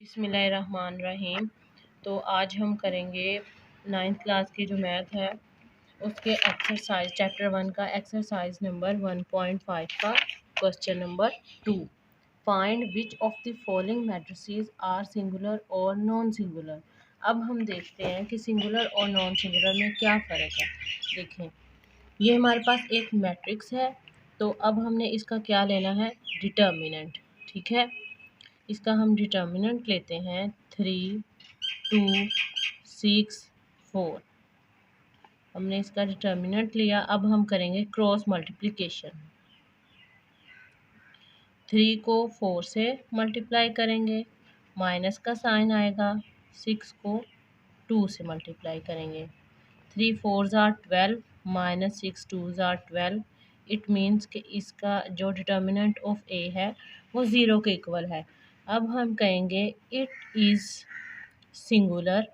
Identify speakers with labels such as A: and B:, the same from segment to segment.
A: बिस्मिल्लाहिर्रहमानिर्रहीम। तो आज हम करेंगे 9th क्लास की जो मैथ है उसके एक्सरसाइज चैप्टर 1 का एक्सरसाइज नंबर 1.5 का question number 2। Find which of the following matrices are singular और नॉन सिंगुलर। अब हम देखते हैं कि सिंगुलर और नॉन सिंगुलर में क्या फ़र्क है। देखें, ये हमारे पास एक मैट्रिक्स है, तो अब हमने इसका क्या लेना है, डिटर्मिनेंट। ठीक है, इसका हम डिटर्मिनेंट लेते हैं 3, 2, 6, 4। हमने इसका डिटर्मिनेंट लिया। अब हम करेंगे क्रॉस मल्टीप्लिकेशन। 3 को 4 से मल्टीप्लाई करेंगे, माइनस का साइन आएगा। 6 को 2 से मल्टीप्लाई करेंगे। 3 4s are 12 minus 6 2s are 12। It means कि इसका जो डिटर्मिनेंट ऑफ ए है वो 0 के इक्वल है। अब हम कहेंगे it is singular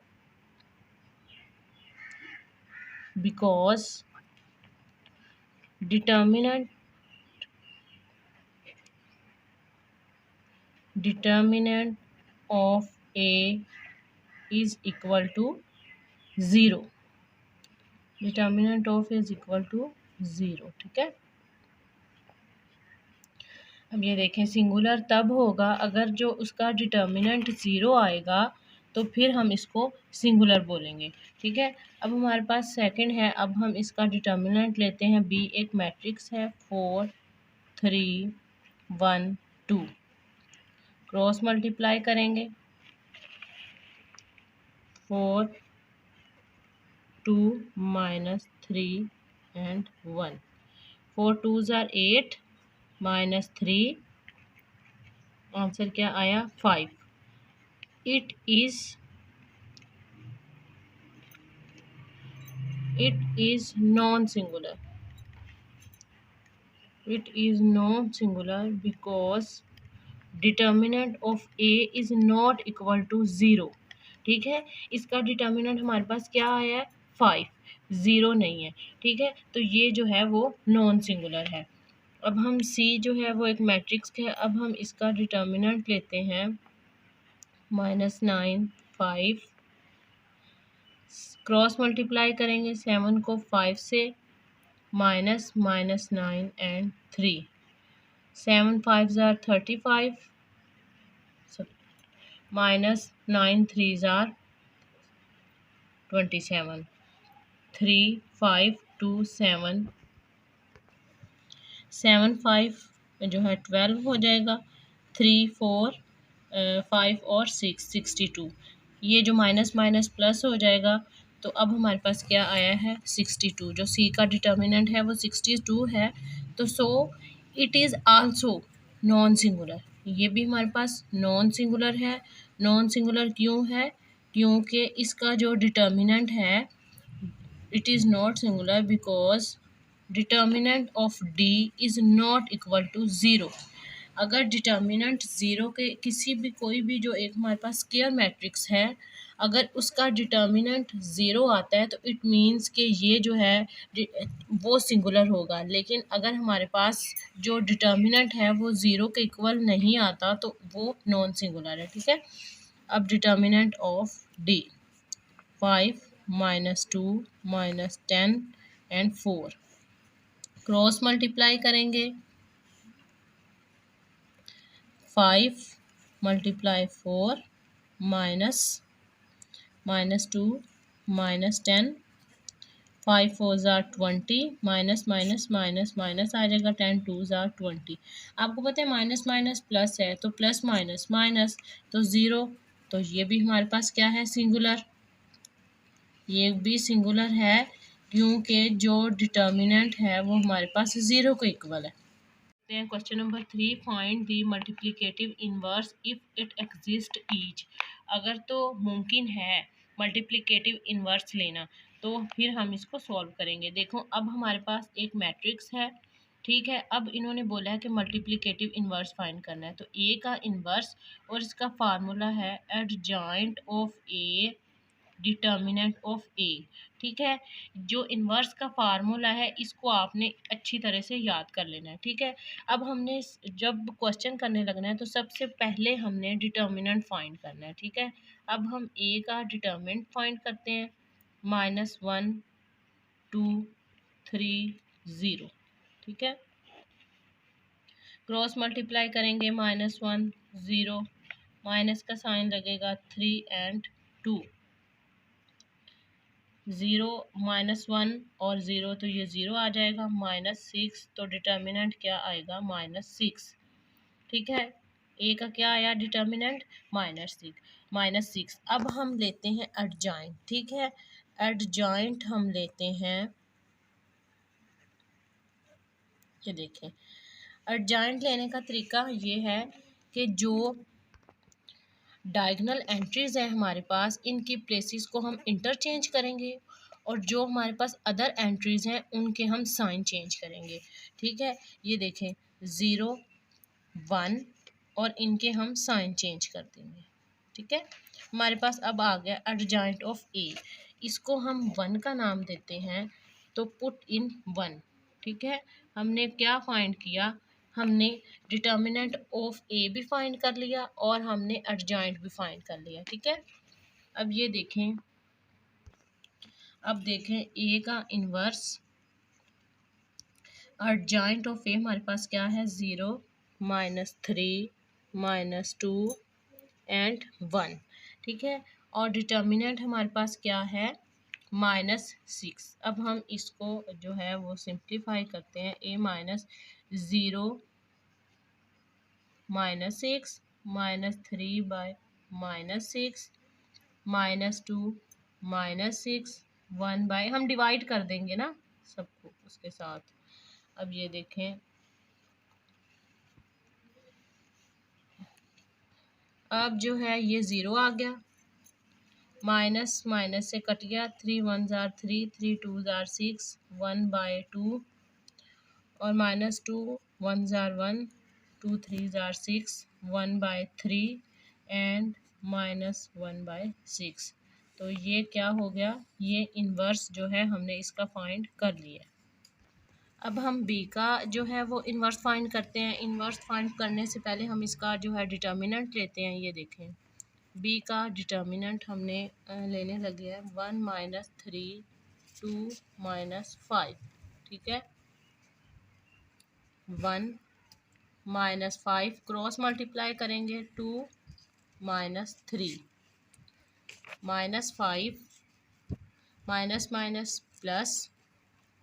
A: because determinant of A is equal to 0। Determinant of A is equal to 0। ठीक है, अब ये देखें, सिंगुलर तब होगा अगर जो उसका डिटर्मिनेंट 0 आएगा तो फिर हम इसको सिंगुलर बोलेंगे। ठीक है, अब हमारे पास सेकंड है। अब हम इसका डिटर्मिनेंट लेते हैं बी। एक मैट्रिक्स है 4 3 1 2। क्रॉस मल्टीप्लाई करेंगे 4 2 minus 3 and 1। 4 2s are 8 minus 3, answer क्या आया 5। It is non singular. It is non singular because determinant of A is not equal to 0। ठीक है, इसका डिटर्मिनेंट हमारे पास क्या आया है 5, 0 नहीं है। ठीक है, तो ये जो है वो नॉन सिंगुलर है। अब हम सी जो है वो एक मैट्रिक्स है। अब हम इसका डिटर्मिनेंट लेते हैं -9 5। क्रॉस मल्टीप्लाई करेंगे 7 को 5 से, minus 9 and 3। 7 5s are 35 minus 9 3s are 27। 3 5 2 7 7 5 जो है 12 हो जाएगा। 3 4 5 और 6 62। ये जो माइनस माइनस प्लस हो जाएगा। तो अब हमारे पास क्या आया है 62। जो सी का डिटर्मिनेंट है वो 62 है। तो so it is also non singular. ये भी हमारे पास नॉन सिंगुलर है। नॉन सिंगुलर क्यों है? क्योंकि इसका जो डिटर्मिनेंट है it is not singular because determinant of D is not equal to 0। अगर डिटर्मिनेंट 0 के किसी भी कोई भी जो एक हमारे पास स्क्वायर मैट्रिक्स है, अगर उसका डिटर्मिनेंट 0 आता है तो इट मीन्स कि ये जो है वो सिंगुलर होगा। लेकिन अगर हमारे पास जो डिटर्मिनेंट है वो 0 के इक्वल नहीं आता तो वो नॉन सिंगुलर है। ठीक है, अब determinant of D 5 -2 -10 and 4। Cross multiply करेंगे 5 multiply 4 minus 2 -10। 5 4s are 20 minus minus minus minus आ जाएगा। 10 2s are 20। आपको पता है माइनस माइनस प्लस है तो प्लस माइनस माइनस तो 0। तो ये भी हमारे पास क्या है सिंगुलर। ये भी सिंगुलर है क्योंकि जो डिटर्मिनेंट है वो हमारे पास 0 के इक्वल है। Question number 3, find the multiplicative inverse if it exist each. अगर तो मुमकिन है मल्टीप्लिकेटिव इनवर्स लेना तो फिर हम इसको सॉल्व करेंगे। देखो, अब हमारे पास एक मैट्रिक्स है। ठीक है, अब इन्होंने बोला है कि मल्टीप्लिकेटिव इनवर्स फाइंड करना है। तो ए का इनवर्स और इसका फार्मूला है adjoint of A determinant of A. ठीक है, जो इन्वर्स का फार्मूला है इसको आपने अच्छी तरह से याद कर लेना है। ठीक है, अब हमने जब क्वेश्चन करने लगना है तो सबसे पहले हमने डिटर्मिनेंट फाइंड करना है। ठीक है, अब हम ए का डिटर्मिनेंट फाइंड करते हैं। -1 2 3 0। ठीक है, क्रॉस मल्टीप्लाई करेंगे, -1 0, माइनस का साइन लगेगा 3 एंड 2, 0 -1 और 0 तो ये 0 आ जाएगा, -6 तो डिटर्मिनेंट क्या आएगा, -6। ठीक है, ए का क्या आया डिटर्मिनेंट, -6। अब हम लेते हैं एडजॉइंट। ठीक है, एडजॉइंट हम लेते हैं, ये देखें एडजॉइंट लेने का तरीका ये है कि जो डायगोनल एंट्रीज है हमारे पास, इनकी प्लेसेस को हम इंटरचेंज करेंगे और जो हमारे पास अदर एंट्रीज हैं उनके हम साइन चेंज करेंगे। ठीक है, ये देखें 0 1 और इनके हम साइन चेंज कर देंगे। ठीक है, हमारे पास अब आ गया एडजॉइंट ऑफ ए। इसको हम 1 का नाम देते हैं, तो पुट इन 1। ठीक है, हमने क्या फाइंड किया, हमने डिटर्मिनेंट ऑफ ए भी फाइंड कर लिया और हमने एडजॉइंट भी फाइंड कर लिया। ठीक है, अब ये देखें, अब देखें ए का इन्वर्स एडजॉइंट ऑफ ए हमारे पास क्या है, 0 -3 -2 एंड 1। ठीक है, और डिटर्मिनेंट हमारे पास क्या है, -6। अब हम इसको जो है वो सिंप्लीफाई करते हैं, a -0 -6 -3 बाय -6 -2 -6 1 बाय, हम डिवाइड कर देंगे ना सबको उसके साथ। अब ये देखें, अब जो है ये 0 आ गया, माइनस माइनस से कट गया, 3 1 जार 3 3 2 जार 6 1 बाय 2 और -2 1 जार 1 2 3 जार 6 1 बाय 3 एंड -1 बाय 6। तो ये क्या हो गया, ये इन्वर्स जो है हमने इसका फाइंड कर लिया। अब हम बी का जो है वो इन्वर्स फाइंड करते हैं। इन्वर्स फाइंड करने से पहले हम इसका जो है डिटर्मिनेंट लेते हैं। ये देखें, बी का डिटर्मिनेंट हमने लेने लगे हैं 1 -3 2 -5। ठीक है, 1 -5 क्रॉस मल्टीप्लाई करेंगे, 2 -3 -5 माइनस माइनस प्लस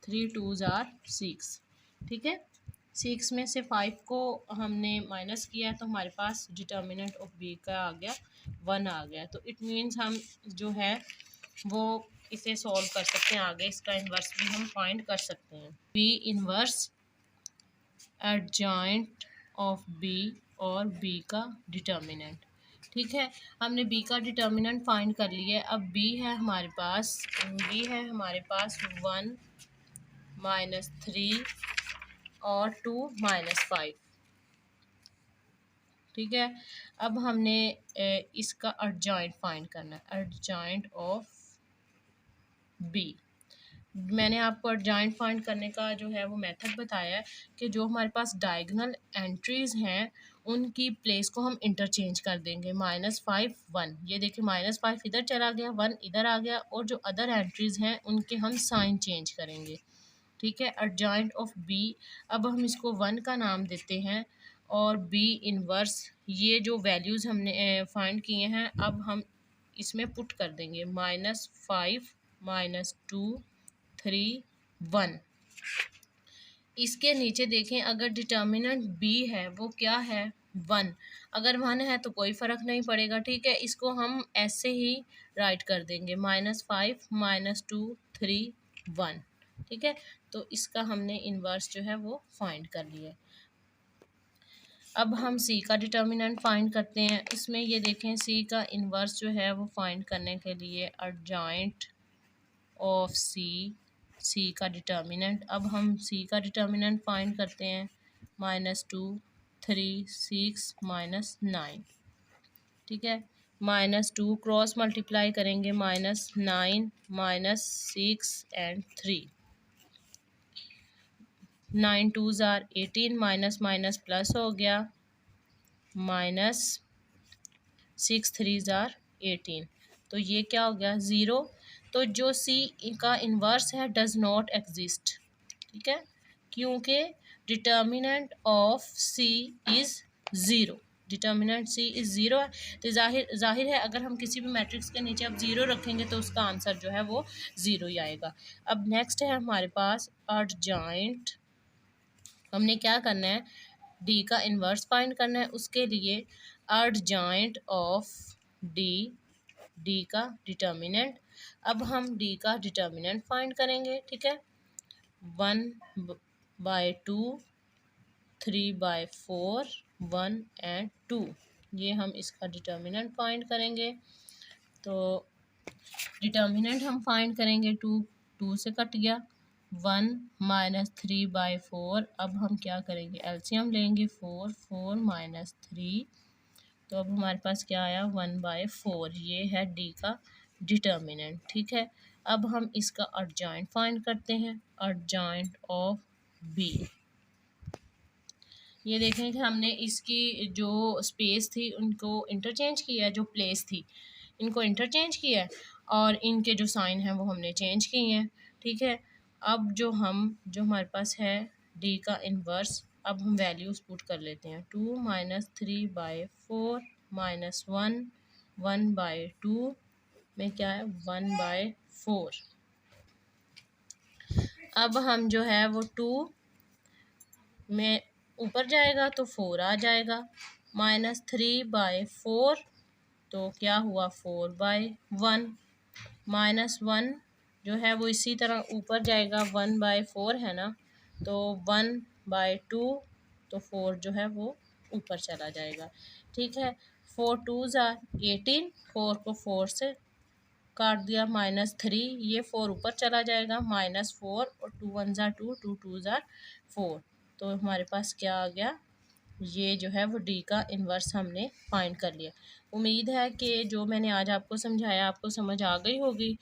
A: 3 2 जार 6। ठीक है, 6 में से 5 को हमने माइनस किया तो हमारे पास डिटर्मिनेंट ऑफ बी का आ गया 1 आ गया। तो इट मीन्स हम जो है वो इसे सॉल्व कर सकते हैं, आगे इसका इन्वर्स भी हम फाइंड कर सकते हैं। B inverse adjoint of B और बी का डिटर्मिनेंट। ठीक है, हमने बी का डिटर्मिनेंट फाइंड कर लिया है। अब बी है हमारे पास 1 -3 और 2 -5। ठीक है, अब हमने इसका एडजॉइंट फाइंड करना है, एडजॉइंट ऑफ बी। मैंने आपको एडजॉइंट फाइंड करने का जो है वो मेथड बताया है कि जो हमारे पास डायगोनल एंट्रीज हैं उनकी प्लेस को हम इंटरचेंज कर देंगे। -5 1, ये देखिए -5 इधर चला गया, 1 इधर आ गया, और जो अदर एंट्रीज हैं उनके हम साइन चेंज करेंगे। ठीक है, एडजॉइंट ऑफ बी, अब हम इसको 1 का नाम देते हैं और बी इन्वर्स, ये जो वैल्यूज़ हमने फाइंड किए हैं अब हम इसमें पुट कर देंगे, -5 -2 3 1। इसके नीचे देखें, अगर डिटर्मिनेंट बी है वो क्या है, 1। अगर 1 है तो कोई फ़र्क नहीं पड़ेगा। ठीक है, इसको हम ऐसे ही राइट कर देंगे, -5 -2 3 1। ठीक है, तो इसका हमने इन्वर्स जो है वो फाइंड कर लिया। अब हम सी का डिटर्मिनेंट फाइंड करते हैं। इसमें ये देखें, सी का इन्वर्स जो है वो फाइंड करने के लिए एडजॉइंट ऑफ सी का डिटर्मिनेंट। अब हम सी का डिटर्मिनेंट फाइंड करते हैं, -2 3 6 -9। ठीक है, -2 क्रॉस मल्टीप्लाई करेंगे -9 -6 and 3। 9 2s are 18 minus minus plus हो गया -6 3s आर 18। तो ये क्या हो गया 0। तो जो सी का इन्वर्स है डज नॉट एग्जिस्ट, ठीक है, क्योंकि determinant of C is zero. Determinant C is zero है, तो जाहिर है अगर हम किसी भी मैट्रिक्स के नीचे अब ज़ीरो रखेंगे तो उसका आंसर जो है वो ज़ीरो ही आएगा। अब नेक्स्ट है हमारे पास एडजॉइंट। हमने क्या करना है, डी का इन्वर्स फाइंड करना है। उसके लिए एडजॉइंट ऑफ डी का डिटर्मिनेंट। अब हम डी का डिटर्मिनेंट फाइंड करेंगे, ठीक है। 1/2 3/4 1 एंड 2, ये हम इसका डिटर्मिनेंट फाइंड करेंगे। तो डिटर्मिनेंट हम फाइंड करेंगे 2 से कट गया 1 -3/4। अब हम क्या करेंगे, एलसीएम लेंगे 4 -3। तो अब हमारे पास क्या आया 1/4। ये है डी का डिटर्मिनेंट, ठीक है। अब हम इसका एडजॉइंट फाइंड करते हैं, एडजॉइंट ऑफ बी। ये देखें कि हमने इसकी जो स्पेस थी उनको इंटरचेंज किया है, जो प्लेस थी इनको इंटरचेंज किया है, और इनके जो साइन हैं वो हमने चेंज किए हैं, ठीक है। अब जो हमारे पास है डी का इन्वर्स, अब हम वैल्यूज़ पुट कर लेते हैं। 2 -3/4 -1 1/2 में क्या है 1/4। अब हम जो है वो 2 में ऊपर जाएगा तो 4 आ जाएगा, -3/4 तो क्या हुआ 4/1, -1 जो है वो इसी तरह ऊपर जाएगा 1/4 है ना, तो 1/2 तो 4 जो है वो ऊपर चला जाएगा, ठीक है। 4 2s आर 18, 4 को 4 से काट दिया -3, ये 4 ऊपर चला जाएगा -4 और 2 1s आर 2 2 2s आर 4। तो हमारे पास क्या आ गया, ये जो है वो डी का इन्वर्स हमने फाइंड कर लिया। उम्मीद है कि जो मैंने आज आपको समझाया आपको समझ आ गई होगी।